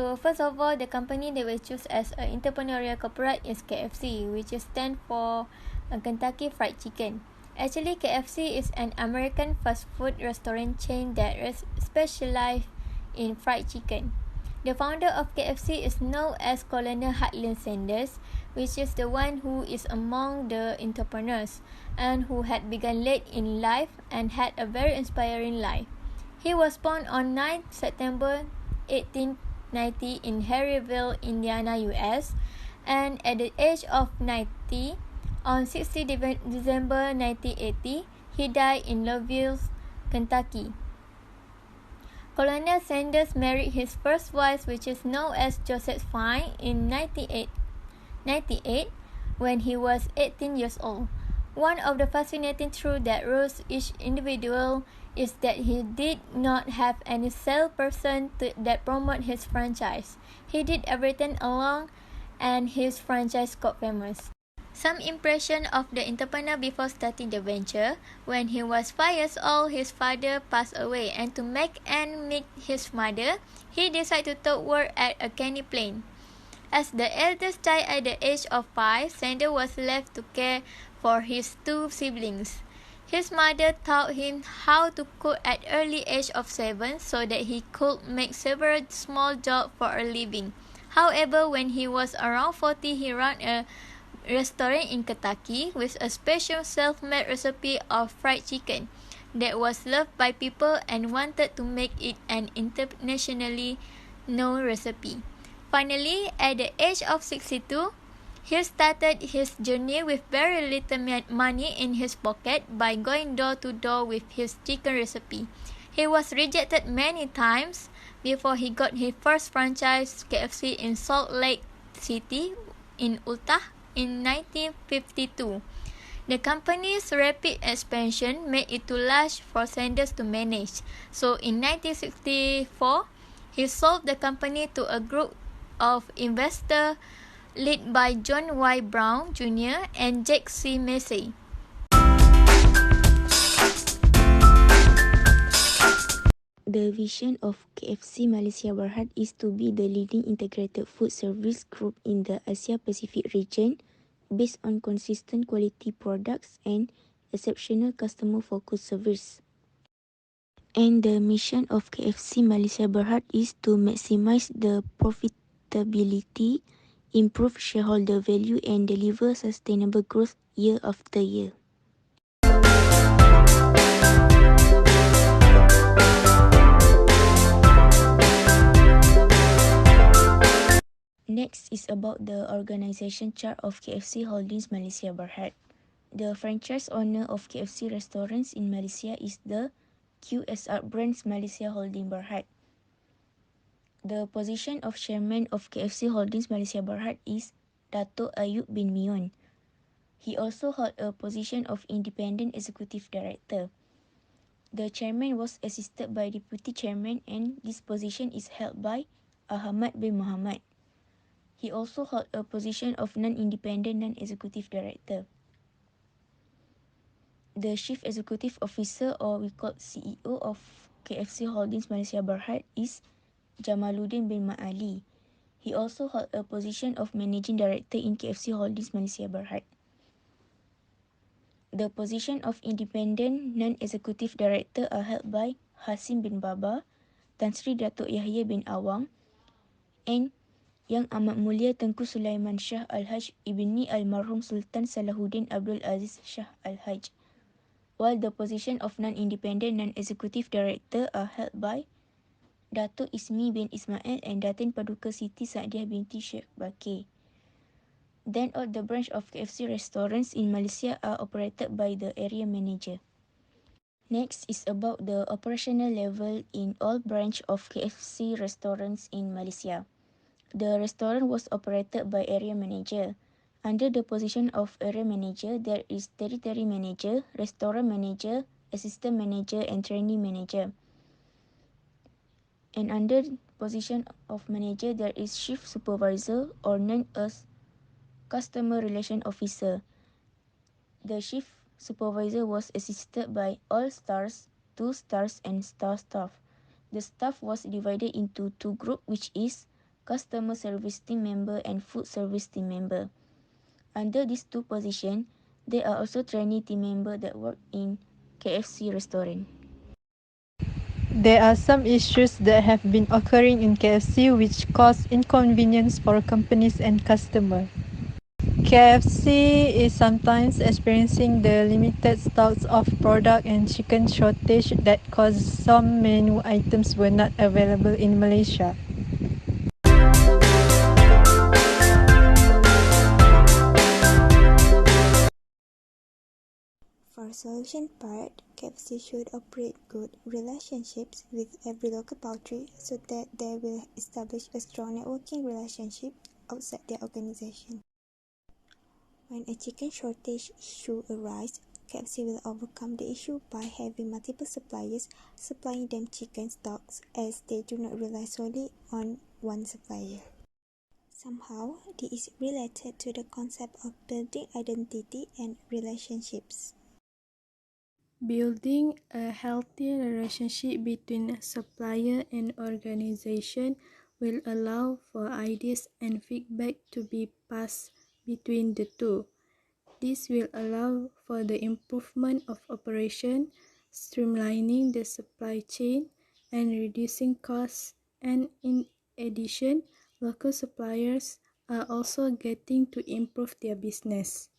So first of all, the company they will choose as an entrepreneurial corporate is KFC, which is stand for Kentucky Fried Chicken. Actually, KFC is an American fast food restaurant chain that specializes in fried chicken. The founder of KFC is known as Colonel Hartland Sanders, which is the one who is among the entrepreneurs and who had begun late in life and had a very inspiring life. He was born on 9 September 1890 in Harryville, Indiana, US, and at the age of 90, on 60 December 1980, he died in Louisville, Kentucky. Colonel Sanders married his first wife, which is known as Josephine, in 1998 when he was 18 years old. One of the fascinating truths that rules each individual is that he did not have any salesperson that promoted his franchise. He did everything alone, and his franchise got famous. Some impression of the entrepreneur before starting the venture. When he was 5 years old, his father passed away, and to make ends meet his mother, he decided to work at a candy plant. As the eldest child at the age of 5, Sanders was left to care for his 2 siblings. His mother taught him how to cook at early age of 7 so that he could make several small jobs for a living. However, when he was around 40, he ran a restaurant in Kentucky with a special self-made recipe of fried chicken that was loved by people and wanted to make it an internationally known recipe. Finally, at the age of 62, he started his journey with very little money in his pocket by going door to door with his chicken recipe. He was rejected many times before he got his first franchise KFC in Salt Lake City in Utah in 1952. The company's rapid expansion made it too large for Sanders to manage. So in 1964, he sold the company to a group of investors led by John Y. Brown Jr. and Jack C. Massey. The vision of KFC Malaysia Berhad is to be the leading integrated food service group in the Asia-Pacific region based on consistent quality products and exceptional customer-focused service. And the mission of KFC Malaysia Berhad is to maximize the profitability, improve shareholder value, and deliver sustainable growth year after year. Next is about the organization chart of KFC Holdings Malaysia Berhad. The franchise owner of KFC restaurants in Malaysia is the QSR Brands Malaysia Holding Berhad. The position of chairman of KFC Holdings Malaysia Berhad is Dato' Ayub bin Mion. He also held a position of independent executive director. The chairman was assisted by deputy chairman, and this position is held by Ahmad bin Muhammad. He also held a position of non-independent non-executive director. The Chief Executive Officer, or we call CEO of KFC Holdings Malaysia Berhad, is Jamaluddin bin Ma'ali. He also held a position of Managing Director in KFC Holdings Malaysia Berhad. The position of Independent Non-Executive Director are held by Hasim bin Baba, Tan Sri Datuk Yahya bin Awang, and Yang Amat Mulia Tengku Sulaiman Shah Al-Haj Ibni Almarhum Sultan Salahuddin Abdul Aziz Shah Al-Haj, while the position of non-independent non-executive director are held by Datuk Ismi bin Ismail and Datin Paduka Siti Saadiah binti Sheikh Bakir. Then all the branch of KFC restaurants in Malaysia are operated by the area manager. Next is about the operational level in all branch of KFC restaurants in Malaysia. The restaurant was operated by area manager. Under the position of area manager, there is territory manager, restaurant manager, assistant manager, and trainee manager. And under position of manager, there is chief supervisor, or known as customer relation officer. The chief supervisor was assisted by all stars, 2 stars, and star staff. The staff was divided into 2 groups, which is customer service team member and food service team member. Under these two positions, there are also trainee team members that work in KFC restaurant. There are some issues that have been occurring in KFC which cause inconvenience for companies and customers. KFC is sometimes experiencing the limited stocks of product and chicken shortage that caused some menu items were not available in Malaysia. For solution part, KFC should operate good relationships with every local poultry so that they will establish a strong networking relationship outside their organization. When a chicken shortage issue arises, KFC will overcome the issue by having multiple suppliers supplying them chicken stocks as they do not rely solely on one supplier. Somehow, this is related to the concept of building identity and relationships. Building a healthy relationship between supplier and organization will allow for ideas and feedback to be passed between the two. This will allow for the improvement of operation, streamlining the supply chain, and reducing costs. And in addition, local suppliers are also getting to improve their business.